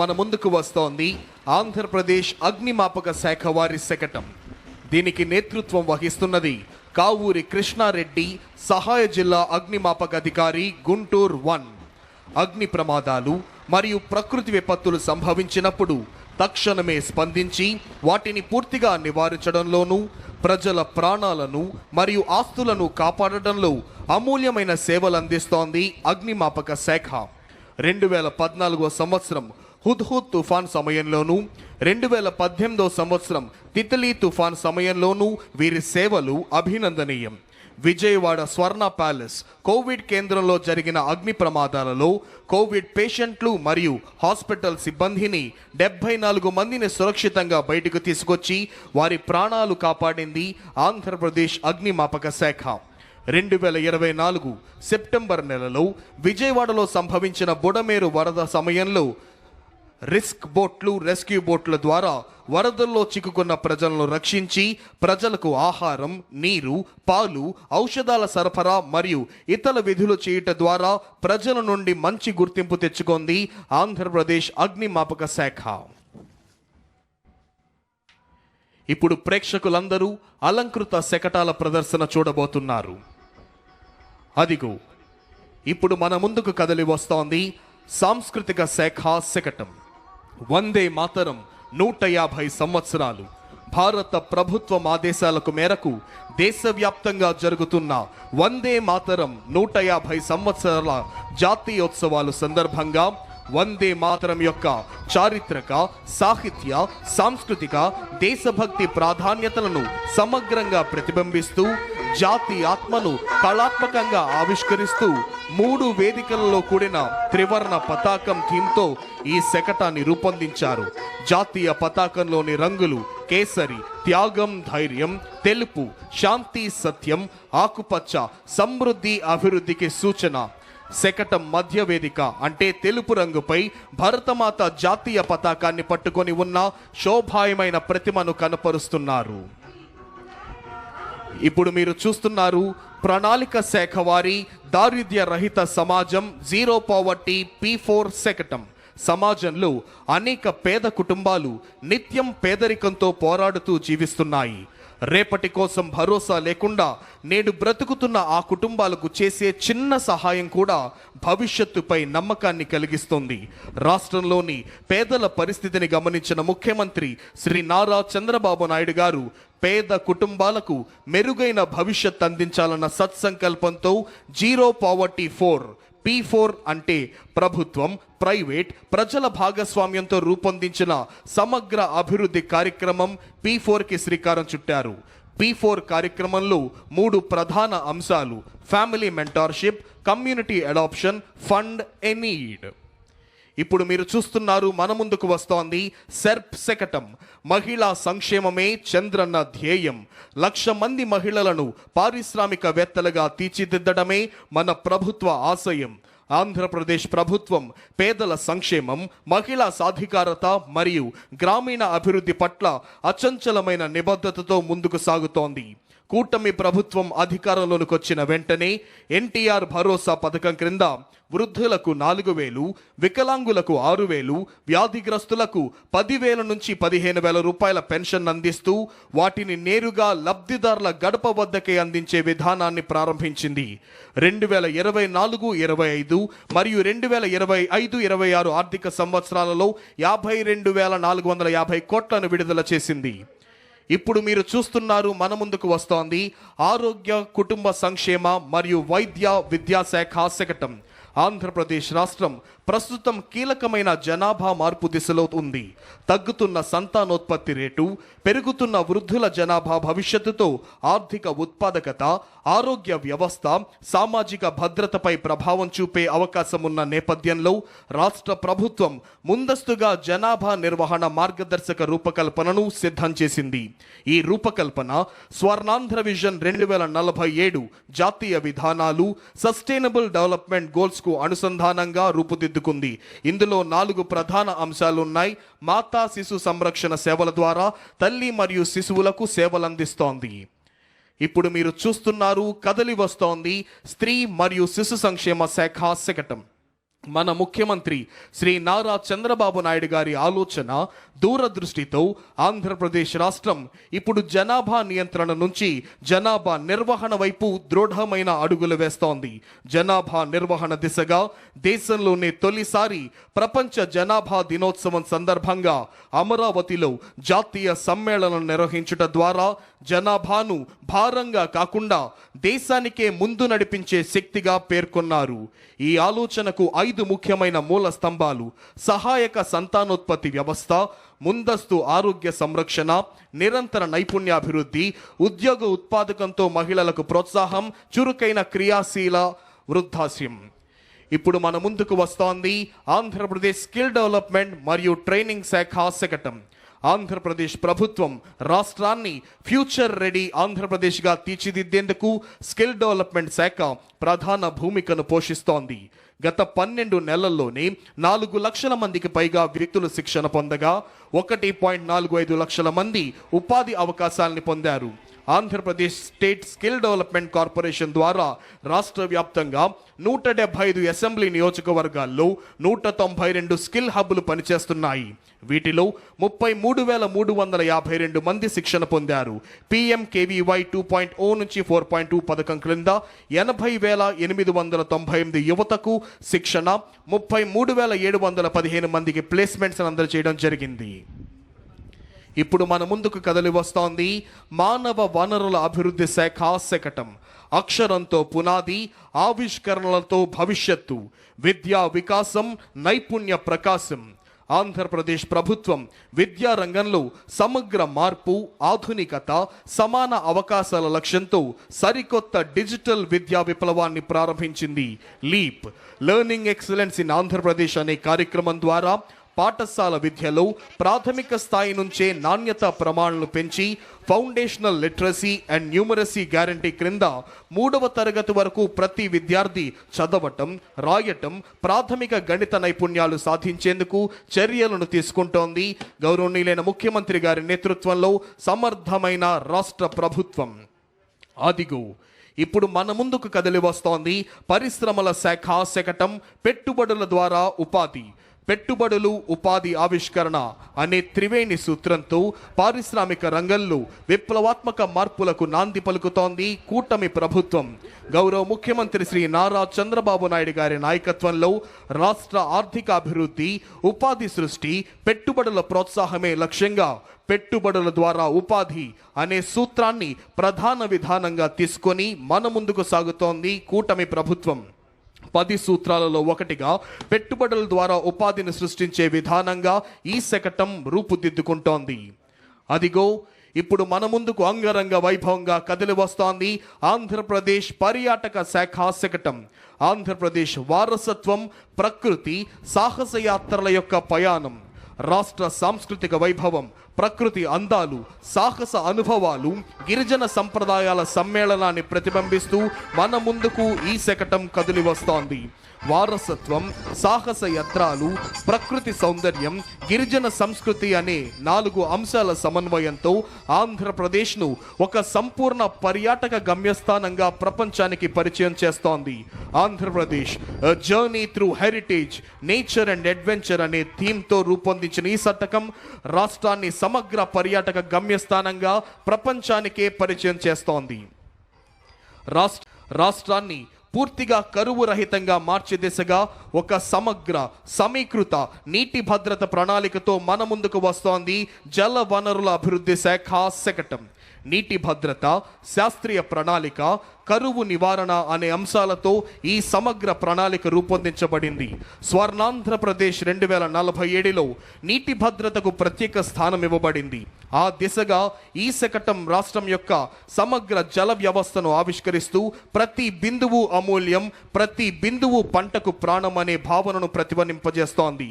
మన ముందుకు వస్తోంది ఆంధ్రప్రదేశ్ అగ్నిమాపక శాఖ వారి శకటం. దీనికి నేతృత్వం వహిస్తున్నది కావూరి కృష్ణారెడ్డి, సహాయ జిల్లా అగ్నిమాపక అధికారి, గుంటూరు 1. అగ్ని ప్రమాదాలు మరియు ప్రకృతి విపత్తులు సంభవించినప్పుడు తక్షణమే స్పందించి వాటిని పూర్తిగా నివారించడంలోనూ, ప్రజల ప్రాణాలను మరియు ఆస్తులను కాపాడడంలో అమూల్యమైన సేవలు అందిస్తోంది అగ్నిమాపక శాఖ. 2014 సంవత్సరం హుద్హుద్ తుఫాన్ సమయంలోనూ, 2018 సంవత్సరం తిత్లీ తుఫాన్ సమయంలోనూ వీరి సేవలు అభినందనీయం. విజయవాడ స్వర్ణ ప్యాలెస్ కోవిడ్ కేంద్రంలో జరిగిన అగ్ని ప్రమాదాలలో కోవిడ్ పేషెంట్లు మరియు హాస్పిటల్ సిబ్బందిని 74 మందిని సురక్షితంగా బయటకు తీసుకొచ్చి వారి ప్రాణాలు కాపాడింది ఆంధ్రప్రదేశ్ అగ్నిమాపక శాఖ. 2024 సెప్టెంబర్ నెలలో విజయవాడలో సంభవించిన బుడమేరు వరద సమయంలో రిస్క్ బోట్లు, రెస్క్యూ బోట్ల ద్వారా వరదల్లో చిక్కుకున్న ప్రజలను రక్షించి ప్రజలకు ఆహారం, నీరు, పాలు, ఔషధాల సరఫరా మరియు ఇతర విధులు చేయటం ద్వారా ప్రజల నుండి మంచి గుర్తింపు తెచ్చుకుంది ఆంధ్రప్రదేశ్ అగ్నిమాపక శాఖ. ఇప్పుడు ప్రేక్షకులందరూ అలంకృత శకటాల ప్రదర్శన చూడబోతున్నారు. అదిగో ఇప్పుడు మన ముందుకు కదలి వస్తోంది సాంస్కృతిక శాఖ శకటం. వందే మాతరం 150 సంవత్సరాలు. భారత ప్రభుత్వం ఆదేశాలకు మేరకు దేశవ్యాప్తంగా జరుగుతున్న వందే మాతరం 150 సంవత్సరాల జాతీయోత్సవాలు సందర్భంగా వందే మాతరం యొక్క చారిత్రక, సాహిత్య, సాంస్కృతిక, దేశభక్తి ప్రాధాన్యతలను సమగ్రంగా ప్రతిబింబిస్తూ జాతి ఆత్మను కళాత్మకంగా ఆవిష్కరిస్తూ 3 వేదికలలో కూడిన త్రివర్ణ పతాకం థీమ్తో ఈ శకటాన్ని రూపొందించారు. జాతీయ పతాకంలోని రంగులు కేసరి, త్యాగం, ధైర్యం; తెలుపు, శాంతి, సత్యం; ఆకుపచ్చ, సమృద్ధి, అభివృద్ధికి సూచన. శకటం మధ్య వేదిక అంటే తెలుపు రంగుపై భరతమాత జాతీయ పతాకాన్ని పట్టుకొని ఉన్న శోభాయమైన ప్రతిమను కనపరుస్తున్నారు. ఇప్పుడు మీరు చూస్తున్నారు ప్రణాళిక శాఖ వారి దారిద్ర్య రహిత సమాజం జీరో పావర్టీ P4 శకటం. సమాజంలో అనేక పేద కుటుంబాలు నిత్యం పేదరికంతో పోరాడుతూ జీవిస్తున్నాయి. రేపటి కోసం భరోసా లేకుండా నేడు బ్రతుకుతున్న ఆ కుటుంబాలకు చేసే చిన్న సహాయం కూడా భవిష్యత్తుపై నమ్మకాన్ని కలిగిస్తుంది. రాష్ట్రంలోని పేదల పరిస్థితిని గమనించిన ముఖ్యమంత్రి శ్రీ నారా చంద్రబాబు నాయుడు గారు పేద కుటుంబాలకు మెరుగైన భవిష్యత్ అందించాలన్న సత్సంకల్పంతో జీరో పావర్టీ P4 అంటే ప్రభుత్వం, ప్రైవేట్, ప్రజల భాగస్వామ్యంతో రూపొందించిన సమగ్ర అభివృద్ధి కార్యక్రమం P4కి శ్రీకారం చుట్టారు. P4 కార్యక్రమంలో 3 ప్రధాన అంశాలు: family mentorship, community adoption, fund a need. ఇప్పుడు మీరు చూస్తున్నారు మన ముందుకు వస్తోంది సెర్ప్ శకటం. మహిళా సంక్షేమమే చంద్రన్న ధ్యేయం. 1,00,000 మంది మహిళలను పారిశ్రామికవేత్తలుగా తీర్చిదిద్దడమే మన ప్రభుత్వ ఆశయం. ఆంధ్రప్రదేశ్ ప్రభుత్వం పేదల సంక్షేమం, మహిళా సాధికారత మరియు గ్రామీణ అభివృద్ధి పట్ల అచంచలమైన నిబద్ధతతో ముందుకు సాగుతోంది. కూటమి ప్రభుత్వం అధికారంలోకి వచ్చిన వెంటనే ఎన్టీఆర్ భరోసా పథకం క్రింద వృద్ధులకు 4,000, వికలాంగులకు 6,000, వ్యాధిగ్రస్తులకు 10,000 నుంచి 15,000 రూపాయల పెన్షన్ అందిస్తూ వాటిని నేరుగా లబ్ధిదారుల గడప వద్దకే అందించే విధానాన్ని ప్రారంభించింది. 2024-25 మరియు 2025-26 ఆర్థిక సంవత్సరాలలో 52,450 కోట్లను విడుదల చేసింది. ఇప్పుడు మీరు చూస్తున్నారు మన ముందుకు వస్తోంది ఆరోగ్య, కుటుంబ సంక్షేమ మరియు వైద్య విద్యాశాఖ శకటం. ఆంధ్రప్రదేశ్ రాష్ట్రం ప్రస్తుతం కీలకమైన జనాభా మార్పు దిశలో ఉంది. తగ్గుతున్న సంతానోత్పత్తి రేటు, పెరుగుతున్న వృద్ధుల జనాభా భవిష్యత్తుతో ఆర్థిక ఉత్పాదకత, ఆరోగ్య వ్యవస్థ, సామాజిక భద్రతపై ప్రభావం చూపే అవకాశం ఉన్న నేపథ్యంలో రాష్ట్ర ప్రభుత్వం ముందస్తుగా జనాభా నిర్వహణ మార్గదర్శక రూపకల్పనను సిద్ధం చేసింది. ఈ రూపకల్పన స్వర్ణాంధ్ర విజన్ 2047 జాతీయ విధానాలు, సస్టైనబుల్ డెవలప్మెంట్ గోల్స్ కు అనుసంధానంగా రూపుదిద్దుకుంది. ఇందులో 4 ప్రధాన అంశాలు ఉన్నాయి. మాతా శిశు సంరక్షణ సేవల ద్వారా తల్లి మరియు శిశువులకు సేవలందిస్తోంది. ఇప్పుడు మీరు చూస్తున్నారు కదలి వస్తోంది స్త్రీ మరియు శిశు సంక్షేమ శాఖ శకటం. మన ముఖ్యమంత్రి శ్రీ నారా చంద్రబాబు నాయుడు గారి ఆలోచన దూరదృష్టితో ఆంధ్రప్రదేశ్ రాష్ట్రం ఇప్పుడు జనాభా నియంత్రణ నుంచి జనాభా నిర్వహణ వైపు దృఢమైన అడుగులు వేస్తోంది. జనాభా నిర్వహణ దిశగా దేశంలోనే తొలిసారి ప్రపంచ జనాభా దినోత్సవం సందర్భంగా అమరావతిలో జాతీయ సమ్మేళనం నిర్వహించుట ద్వారా జనాభాను భారంగా కాకుండా దేశానికే ముందు నడిపించే శక్తిగా పేర్కొన్నారు. ఈ ఆలోచనకు 5 ముఖ్యమైన మూల స్తంభాలు: సహాయక సంతానోత్పత్తి వ్యవస్థ, ముందస్తు ఆరోగ్య సంరక్షణ, నిరంతర నైపుణ్యాభివృద్ధి, ఉద్యోగ ఉత్పాదకంతో మహిళలకు ప్రోత్సాహం, చురుకైన క్రియాశీల వృద్ధాశ్యం. ఇప్పుడు మన ముందుకు వస్తోంది ఆంధ్రప్రదేశ్ స్కిల్ డెవలప్మెంట్ మరియు ట్రైనింగ్ శాఖ శకటం. ఆంధ్రప్రదేశ్ ప్రభుత్వం రాష్ట్రాన్ని ఫ్యూచర్ రెడీ ఆంధ్రప్రదేశ్గా తీర్చిదిద్దేందుకు స్కిల్ డెవలప్మెంట్ శాఖ ప్రధాన భూమికను పోషిస్తోంది. గత 12 నెలల్లోనే 4 లక్షల మందికి పైగా వ్యక్తులు శిక్షణ పొందగా 1.45 లక్షల మంది ఉపాధి అవకాశాలని పొందారు. Andhra Pradesh state skill development corporation ద్వారా రాష్ట్ర వ్యాప్తంగా 175 అసెంబ్లీ నియోజకవర్గాల్లో 192 స్కిల్ హబ్లు పనిచేస్తున్నాయి. వీటిలో 33,352 మంది శిక్షణ పొందారు. PMKVY 2.0 నుంచి 4.2 పథకం క్రింద 80,898 యువతకు శిక్షణ, 33,715 మందికి ప్లేస్మెంట్స్ అందజేయడం జరిగింది. ఇప్పుడు మన ముందుకు కదలి వస్తోంది మానవ వనరుల అభివృద్ధి శాఖ శకటం. అక్షరంతో పునాది, ఆవిష్కరణలతో భవిష్యత్తు, విద్యా వికాసం, నైపుణ్య ప్రకాశం. ఆంధ్రప్రదేశ్ ప్రభుత్వం విద్యా రంగంలో సమగ్ర మార్పు, ఆధునికత, సమాన అవకాశాల లక్ష్యంతో సరికొత్త డిజిటల్ విద్యా విప్లవాన్ని ప్రారంభించింది. Leap learning excellence in Andhra Pradesh అనే కార్యక్రమం ద్వారా పాఠశాల విద్యలో ప్రాథమిక స్థాయి నుంచే నాణ్యత ప్రమాణాలను పెంచి foundational literacy and numeracy guarantee క్రింద 3వ తరగతి వరకు ప్రతి విద్యార్థి చదవటం, రాయటం, ప్రాథమిక గణిత నైపుణ్యాలు సాధించేందుకు చర్యలను తీసుకుంటోంది గౌరవనీయులైన ముఖ్యమంత్రి గారి నేతృత్వంలో సమర్థమైన రాష్ట్ర ప్రభుత్వం. అదిగో ఇప్పుడు మన ముందుకు కదిలి వస్తోంది పరిశ్రమల శాఖ శకటం. పెట్టుబడుల ద్వారా ఉపాధి, పెట్టుబడులు, ఉపాధి ఆవిష్కరణ అనే త్రివేణి సూత్రంతో పారిశ్రామిక రంగంలో విప్లవాత్మక మార్పులకు నాంది పలుకుతోంది కూటమి ప్రభుత్వం. గౌరవ ముఖ్యమంత్రి శ్రీ నారా చంద్రబాబు నాయుడు గారి నాయకత్వంలో రాష్ట్ర ఆర్థిక అభివృద్ధి, ఉపాధి సృష్టి, పెట్టుబడుల ప్రోత్సాహమే లక్ష్యంగా పెట్టుబడుల ద్వారా ఉపాధి అనే సూత్రాన్ని ప్రధాన విధానంగా తీసుకొని మన ముందుకు సాగుతోంది కూటమి ప్రభుత్వం. 10 సూత్రాలలో ఒకటిగా పెట్టుబడుల ద్వారా ఉపాధిని సృష్టించే విధానంగా ఈ శకటం రూపుదిద్దుకుంటోంది. అదిగో ఇప్పుడు మన ముందుకు అంగరంగ వైభవంగా కదిలి వస్తోంది ఆంధ్రప్రదేశ్ పర్యాటక శాఖ శకటం. ఆంధ్రప్రదేశ్ వారసత్వం, ప్రకృతి, సాహస యాత్రల యొక్క పయాణం, రాష్ట్ర సాంస్కృతిక వైభవం, ప్రకృతి అందాలు, సాహస అనుభవాలు, గిరిజన సంప్రదాయాల సమ్మేళనాన్ని ప్రతిబింబిస్తూ మన ముందుకు ఈ శకటం కదిలి వస్తోంది. వారసత్వం, సాహస యాత్రలు, ప్రకృతి సౌందర్యం, గిరిజన సంస్కృతి అనే 4 అంశాల సమన్వయంతో ఆంధ్రప్రదేశ్ను ఒక సంపూర్ణ పర్యాటక గమ్యస్థానంగా ప్రపంచానికి పరిచయం చేస్తోంది. Andhra Pradesh journey through heritage, nature and adventure అనే థీమ్తో రూపొందించిన ఈ శతకం రాష్ట్రాన్ని సమగ్ర పర్యాటక గమ్యస్థానంగా ప్రపంచానికే పరిచయం చేస్తోంది. రాష్ట్రాన్ని పూర్తిగా కరువు రహితంగా మార్చే దిశగా ఒక సమగ్ర, సమీకృత నీటి భద్రత ప్రణాళికతో మన ముందుకు వస్తోంది జల వనరుల అభివృద్ధి శాఖ శకటం. నీటి భద్రత, శాస్త్రీయ ప్రణాళిక, కరువు నివారణ అనే అంశాలతో ఈ సమగ్ర ప్రణాళిక రూపొందించబడింది. స్వర్ణాంధ్రప్రదేశ్ 2047లో నీటి భద్రతకు ప్రత్యేక స్థానం ఇవ్వబడింది. ఆ దిశగా ఈ శకటం రాష్ట్రం యొక్క సమగ్ర జల వ్యవస్థను ఆవిష్కరిస్తూ ప్రతి బిందువు అమూల్యం, ప్రతి బిందువు పంటకు ప్రాణం అనే భావనను ప్రతిధ్వనింపజేస్తోంది.